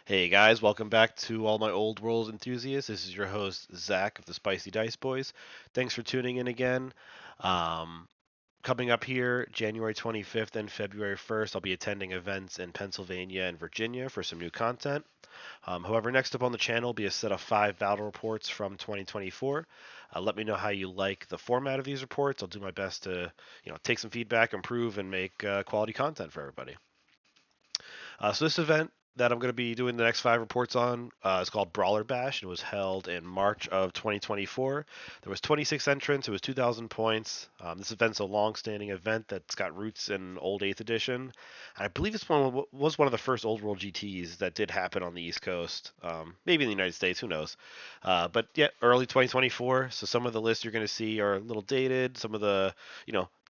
Hey guys, welcome back to all my old world enthusiasts. This is your host Zach of the Spicy Dice Boys. Thanks for tuning in again. Um, Coming up here, January 25th and February 1st, I'll be attending events in Pennsylvania and Virginia for some new content. However, next up on the channel will be a set of 5 battle reports from 2024. Let me know how you like the format of these reports. I'll do my best to, take some feedback, improve, and make quality content for everybody. So this event that I'm going to be doing the next 5 reports on is called Brawler Bash. It was held in March of 2024. There was 26 entrants. It was 2,000 points. This event's a long-standing event that's got roots in old 8th edition. I believe this one was one of the first old world GTs that did happen on the East Coast. Maybe in the United States, who knows? But yeah, early 2024. So some of the lists you're going to see are a little dated. Some of the,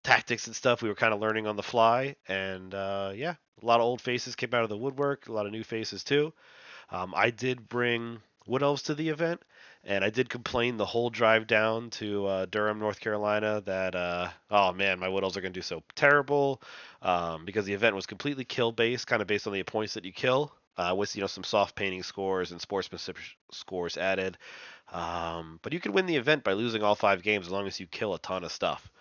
tactics and stuff we were kind of learning on the fly. And yeah, a lot of old faces came out of the woodwork, a lot of new faces too. I did bring Wood Elves to the event, and I did complain the whole drive down to Durham, North Carolina, that oh man, my Wood Elves are going to do so terrible, because the event was completely kill based, kind of based on the points that you kill, with some soft painting scores and sportsmanship scores added. But you could win the event by losing all 5 games as long as you kill a ton of stuff.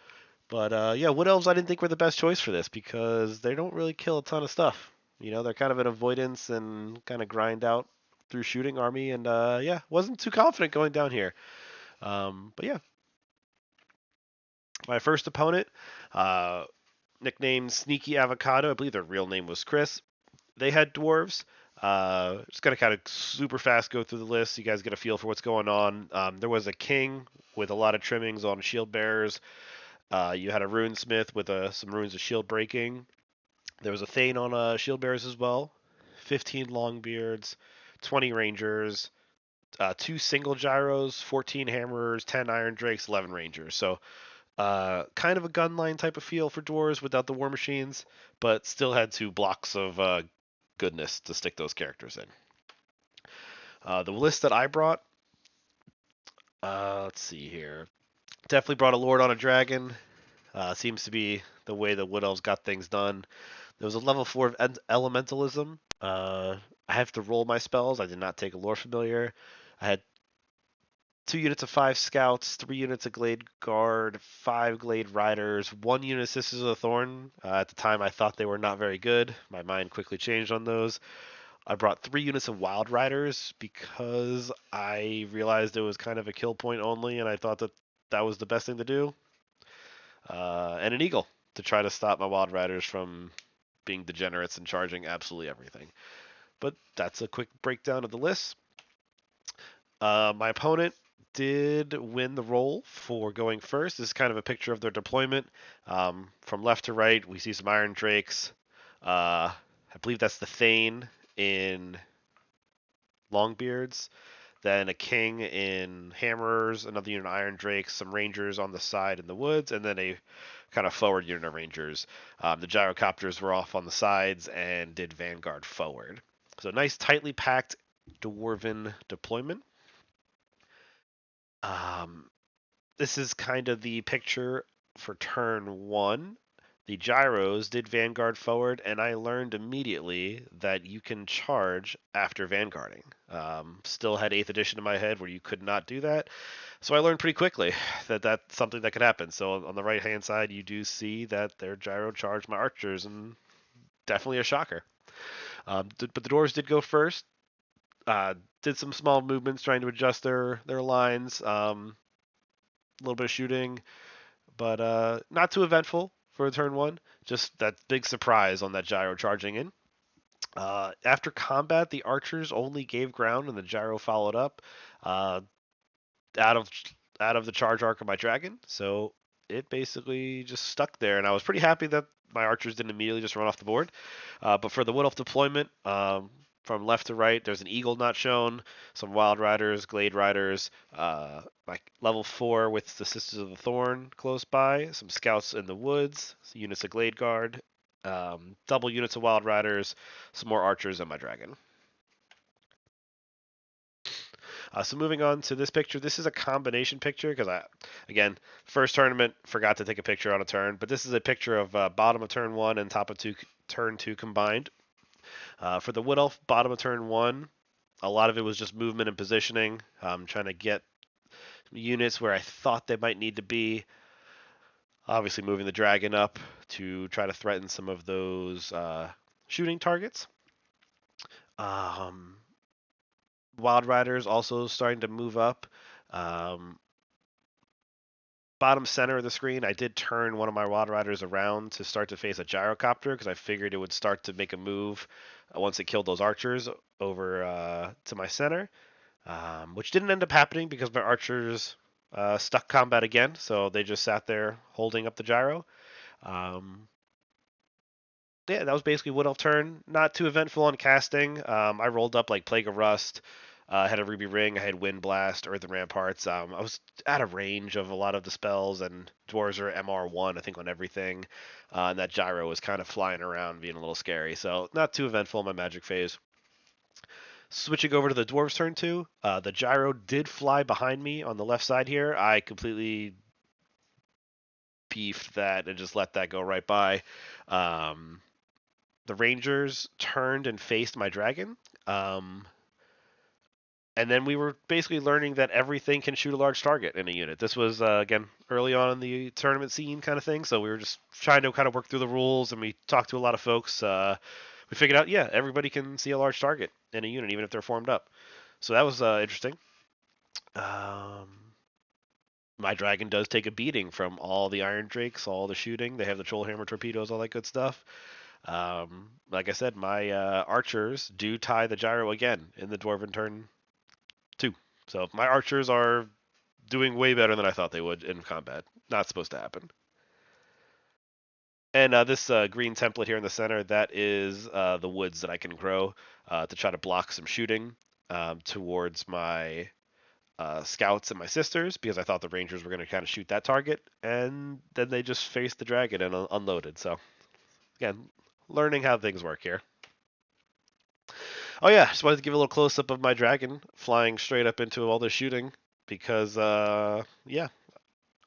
But yeah, Wood Elves I didn't think were the best choice for this because they don't really kill a ton of stuff. They're kind of an avoidance and kind of grind out through shooting army, and yeah, wasn't too confident going down here. But yeah, my first opponent, uh, nicknamed Sneaky Avocado, I believe their real name was Chris. They had dwarves. Just gonna kind of super fast go through the list so you guys get a feel for what's going on. There was a king with a lot of trimmings on shield bearers. You had a runesmith with some runes of shield breaking. There was a Thane on shield bearers as well. 15 longbeards, 20 rangers, 2 single gyros, 14 hammerers, 10 iron drakes, 11 rangers. So kind of a gunline type of feel for dwarves without the war machines, but still had 2 blocks of goodness to stick those characters in. The list that I brought, let's see here. Definitely brought a lord on a dragon. Seems to be the way the Wood Elves got things done. There was a level 4 of elementalism. I have to roll my spells. I did not take a lore familiar. I had 2 units of 5 scouts, 3 units of glade guard, 5 glade riders, 1 unit of sisters of the thorn. At the time, I thought they were not very good. My mind quickly changed on those. I brought 3 units of wild riders because I realized it was kind of a kill point only, and I thought that that was the best thing to do. And an eagle to try to stop my wild riders from being degenerates and charging absolutely everything. But that's a quick breakdown of the list. My opponent did win the role for going first. This is kind of a picture of their deployment. From left to right, we see some Iron Drakes. I believe that's the Thane in Longbeards. Then a King in Hammerers, another unit of Iron Drakes, some Rangers on the side in the woods, and then a kind of forward unit of Rangers. The Gyrocopters were off on the sides and did Vanguard forward. So nice, tightly packed Dwarven deployment. Um, this is kind of the picture for turn 1. The gyros did Vanguard forward, and I learned immediately that you can charge after Vanguarding. Still had 8th edition in my head where you could not do that. So I learned pretty quickly that that's something that could happen. So on the right hand side, you do see that their gyro charged my archers, and definitely a shocker. But the dwarves did go first. Did some small movements trying to adjust their lines. A little bit of shooting, but not too eventful for turn 1. Just that big surprise on that gyro charging in. After combat, the archers only gave ground, and the gyro followed up uh, out of out of the charge arc of my dragon. So it basically just stuck there, and I was pretty happy that my archers didn't immediately just run off the board. But for the Wood Elf deployment, from left to right, there's an eagle not shown, some wild riders, glade riders, like level 4 with the Sisters of the Thorn close by, some scouts in the woods, units of glade guard, double units of wild riders, some more archers, and my dragon. So moving on to this picture, this is a combination picture because again, first tournament, forgot to take a picture on a turn, but this is a picture of bottom of turn 1 and top of turn 2 combined. For the Wood Elf, bottom of turn 1, a lot of it was just movement and positioning, trying to get units where I thought they might need to be. Obviously, moving the dragon up to try to threaten some of those shooting targets. Um, Wild Riders also starting to move up. Um, Bottom center of the screen, I did turn one of my Wild Riders around to start to face a gyrocopter because I figured it would start to make a move once it killed those archers over to my center, which didn't end up happening because my archers stuck combat again, so they just sat there holding up the gyro. Um, yeah, that was basically Wood Elf turn. Not too eventful on casting. I rolled up like Plague of Rust. I had a Ruby Ring. I had Wind Blast, Earth and Ramparts. I was out of range of a lot of the spells, and Dwarves are MR1, I think, on everything. And that gyro was kind of flying around, being a little scary. So not too eventful in my magic phase. Switching over to the Dwarves turn 2, the gyro did fly behind me on the left side here. I completely beefed that and just let that go right by. The Rangers turned and faced my dragon. And then we were basically learning that everything can shoot a large target in a unit. This was, again, early on in the tournament scene kind of thing. So we were just trying to kind of work through the rules, and we talked to a lot of folks. We figured out, yeah, everybody can see a large target in a unit, even if they're formed up. So that was interesting. My dragon does take a beating from all the Iron Drakes, all the shooting. They have the Troll Hammer torpedoes, all that good stuff. Like I said, my archers do tie the gyro again in the Dwarven turn 2. So my archers are doing way better than I thought they would in combat. Not supposed to happen. And this green template here in the center, that is the woods that I can grow to try to block some shooting towards my scouts and my sisters, because I thought the rangers were going to kind of shoot that target, and then they just faced the dragon and unloaded. So again, learning how things work here. Oh yeah, just wanted to give a little close up of my dragon flying straight up into all the shooting because yeah,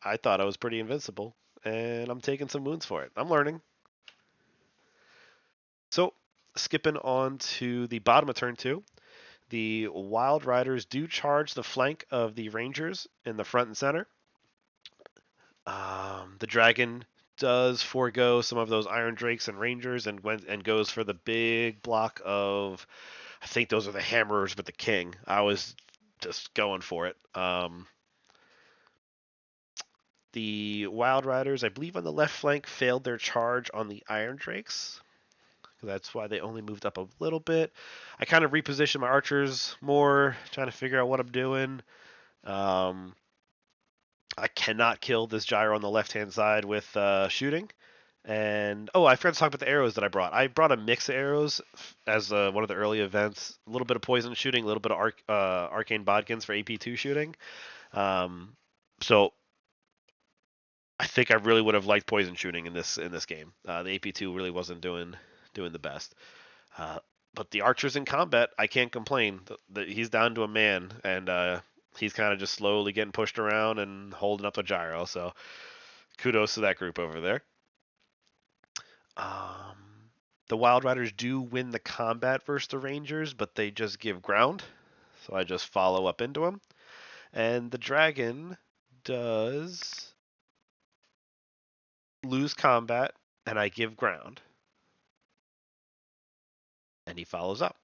I thought I was pretty invincible, and I'm taking some wounds for it. I'm learning. So skipping on to the bottom of turn 2, the Wild Riders do charge the flank of the Rangers in the front and center. The dragon does forego some of those Iron Drakes and Rangers and goes for the big block of, I think those are the Hammerers with the King. I was just going for it. The Wild Riders, I believe on the left flank, failed their charge on the Iron Drakes. That's why they only moved up a little bit. I kind of repositioned my archers more, trying to figure out what I'm doing. I cannot kill this gyro on the left-hand side with shooting. And, oh, I forgot to talk about the arrows that I brought. I brought a mix of arrows as one of the early events. A little bit of poison shooting, a little bit of arcane bodkins for AP2 shooting. So I think I really would have liked poison shooting in this game. The AP2 really wasn't doing the best. But the archers in combat, I can't complain. He's down to a man, and he's kind of just slowly getting pushed around and holding up the gyro. So kudos to that group over there. The Wild Riders do win the combat versus the Rangers, but they just give ground. So I just follow up into them. And the dragon does lose combat, and I give ground. And he follows up.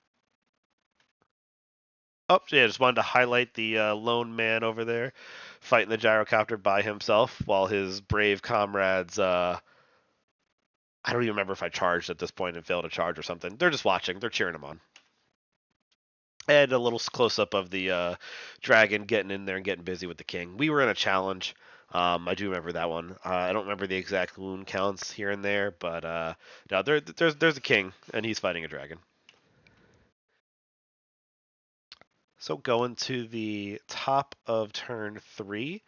Oh, yeah, just wanted to highlight the lone man over there fighting the gyrocopter by himself while his brave comrades, I don't even remember if I charged at this point and failed to charge or something. They're just watching. They're cheering him on. And a little close-up of the dragon getting in there and getting busy with the king. We were in a challenge. I do remember that one. I don't remember the exact wound counts here and there, but no, there's a king, and he's fighting a dragon. So going to the top of turn 3,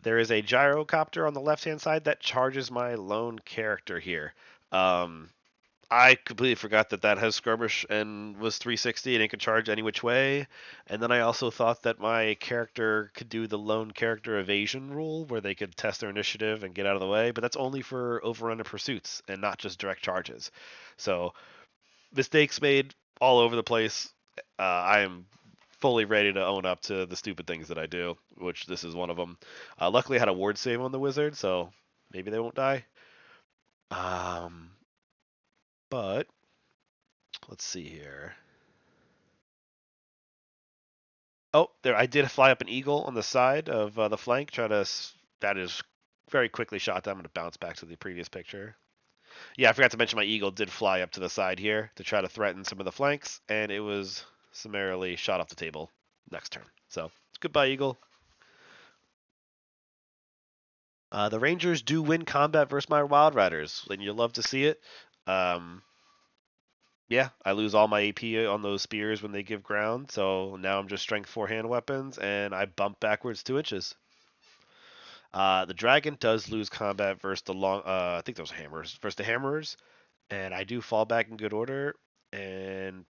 there is a gyrocopter on the left-hand side that charges my lone character here. I completely forgot that has skirmish and was 360 and it could charge any which way. And then I also thought that my character could do the lone character evasion rule where they could test their initiative and get out of the way, but that's only for overrun and pursuits and not just direct charges. So Mistakes made all over the place. I am fully ready to own up to the stupid things that I do, which this is one of them. Luckily, I had a ward save on the wizard, so maybe they won't die. Um, but let's see here. Oh, there! I did fly up an eagle on the side of the flank. That is very quickly shot down. I'm gonna bounce back to the previous picture. Yeah, I forgot to mention my eagle did fly up to the side here to try to threaten some of the flanks, and it was summarily shot off the table next turn. So goodbye, eagle. The Rangers do win combat versus my Wild Riders, and you love to see it. Um, yeah, I lose all my AP on those spears when they give ground, so now I'm just strength 4 hand weapons, and I bump backwards 2 inches. The dragon does lose combat versus the long. I think those hammers versus the hammerers, and I do fall back in good order and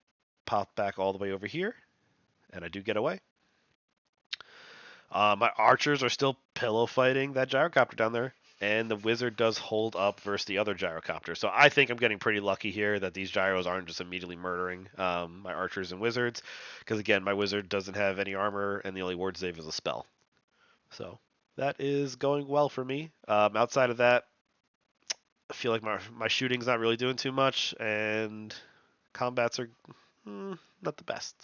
pop back all the way over here, and I do get away. My archers are still pillow fighting that gyrocopter down there, and the wizard does hold up versus the other gyrocopter. So I think I'm getting pretty lucky here that these gyros aren't just immediately murdering my archers and wizards, because again, my wizard doesn't have any armor, and the only ward save is a spell. So that is going well for me. Outside of that, I feel like my shooting's not really doing too much, and combats are not the best.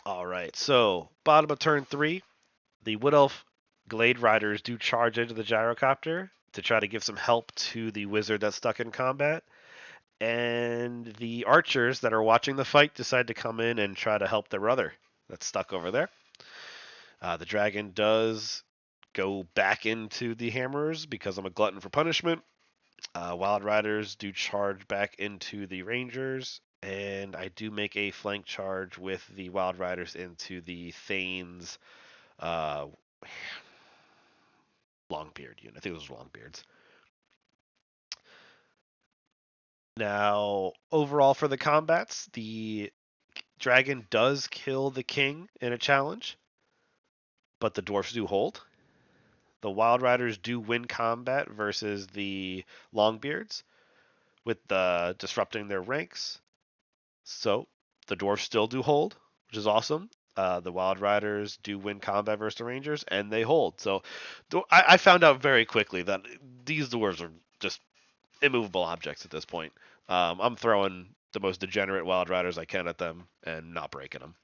All right, so bottom of turn 3, the Wood Elf Glade Riders do charge into the gyrocopter to try to give some help to the wizard that's stuck in combat. And the archers that are watching the fight decide to come in and try to help their brother that's stuck over there. The dragon does go back into the hammers because I'm a glutton for punishment. Wild Riders do charge back into the Rangers, and I do make a flank charge with the Wild Riders into the Thane's uh, Longbeard unit. I think it was Longbeards. Now, overall for the combats, the dragon does kill the king in a challenge, but the dwarfs do hold. The Wild Riders do win combat versus the Longbeards with the disrupting their ranks. So the dwarfs still do hold, which is awesome. The Wild Riders do win combat versus the Rangers, and they hold. So I found out very quickly that these dwarves are just immovable objects at this point. I'm throwing the most degenerate Wild Riders I can at them and not breaking them.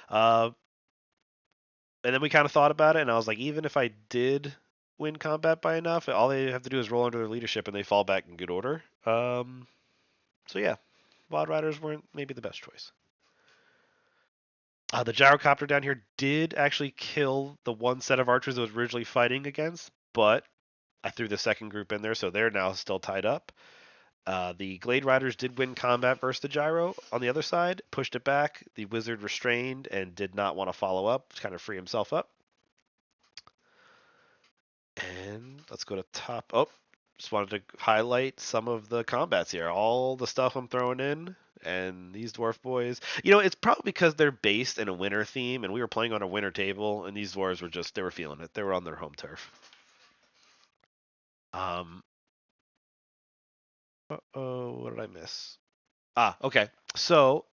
Uh, and then we kind of thought about it, and I was like, even if I did win combat by enough, all they have to do is roll under their leadership, and they fall back in good order. So yeah, Wild Riders weren't maybe the best choice. The gyrocopter down here did actually kill the one set of archers that was originally fighting against, but I threw the second group in there, so they're now still tied up. The Glade Riders did win combat versus the Gyro on the other side, pushed it back. The Wizard restrained and did not want to follow up, to kind of free himself up. And let's go to top. Oh, just wanted to highlight some of the combats here. All the stuff I'm throwing in, and these dwarf boys. It's probably because they're based in a winter theme, and we were playing on a winter table, and these dwarves were they were feeling it. They were on their home turf. Um, oh, what did I miss? Okay. So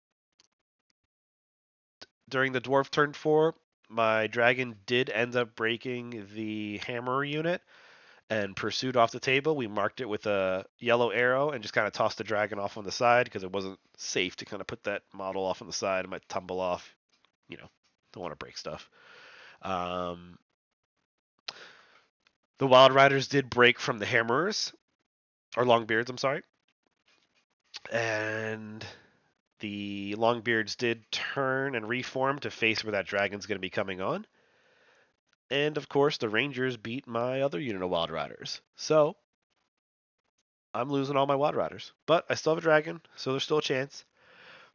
during the dwarf turn 4, my dragon did end up breaking the hammer unit and pursued off the table. We marked it with a yellow arrow and just kind of tossed the dragon off on the side because it wasn't safe to kind of put that model off on the side. It might tumble off. Don't want to break stuff. Um, the Wild Riders did break from the Hammerers, or Longbeards, I'm sorry. And the Longbeards did turn and reform to face where that dragon's going to be coming on. And of course, the Rangers beat my other unit of Wild Riders. So I'm losing all my Wild Riders. But I still have a dragon, so there's still a chance.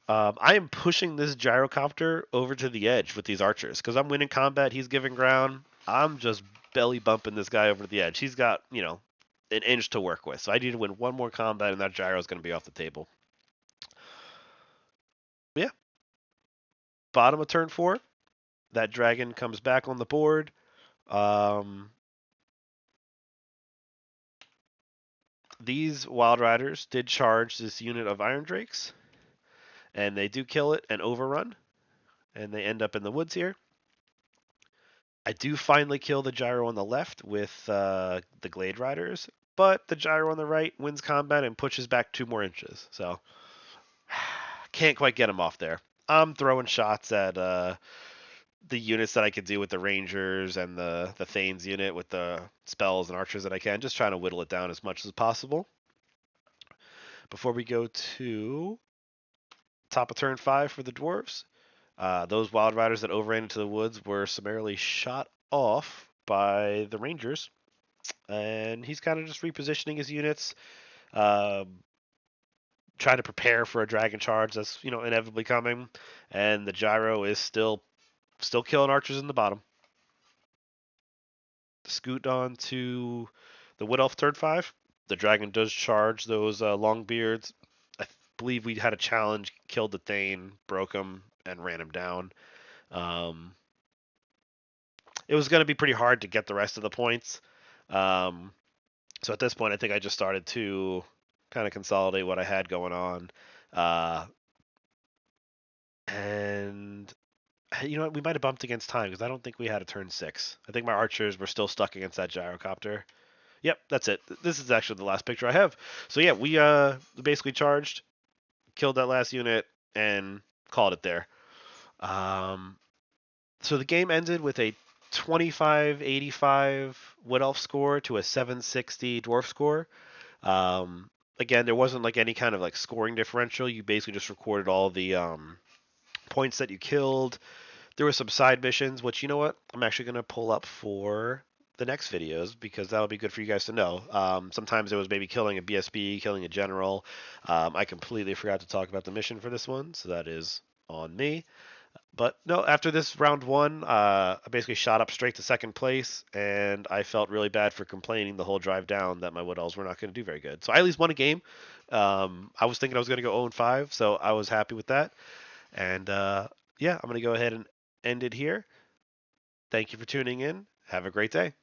I am pushing this gyrocopter over to the edge with these archers because I'm winning combat. He's giving ground. I'm just belly bumping this guy over to the edge. He's got, an inch to work with. So I need to win one more combat, and that gyro is going to be off the table. Yeah. Bottom of turn 4, that dragon comes back on the board. These Wild Riders did charge this unit of Iron Drakes, and they do kill it and overrun, and they end up in the woods here. I do finally kill the gyro on the left with the Glade Riders, but the gyro on the right wins combat and pushes back 2 more inches. So can't quite get him off there. I'm throwing shots at the units that I could do with the Rangers and the Thanes unit with the spells and archers that I can, just trying to whittle it down as much as possible. Before we go to top of turn 5 for the Dwarves, those Wild Riders that overran into the woods were summarily shot off by the Rangers, and he's kind of just repositioning his units, uh, trying to prepare for a dragon charge that's inevitably coming, and the gyro is still killing archers in the bottom. Scoot on to the Wood Elf turn 5. The dragon does charge those long beards. I believe we had a challenge, killed the Thane, broke him, and ran him down. Um, it was going to be pretty hard to get the rest of the points. So at this point, I think I just started to kind of consolidate what I had going on. And you know what? We might have bumped against time because I don't think we had a turn 6. I think my archers were still stuck against that gyrocopter. Yep, that's it. This is actually the last picture I have. So yeah, we basically charged, killed that last unit, and called it there. So the game ended with a 2585 Wood Elf score to a 760 Dwarf score. Again, there wasn't like any kind of like scoring differential. You basically just recorded all the points that you killed. There were some side missions, which you know what? I'm actually going to pull up for the next videos because that'll be good for you guys to know. Sometimes it was maybe killing a BSB, killing a general. I completely forgot to talk about the mission for this one, so that is on me. But no, after this round 1, I basically shot up straight to second place, and I felt really bad for complaining the whole drive down that my Wood Elves were not going to do very good. So I at least won a game. I was thinking I was going to go 0-5, so I was happy with that. And yeah, I'm going to go ahead and end it here. Thank you for tuning in. Have a great day.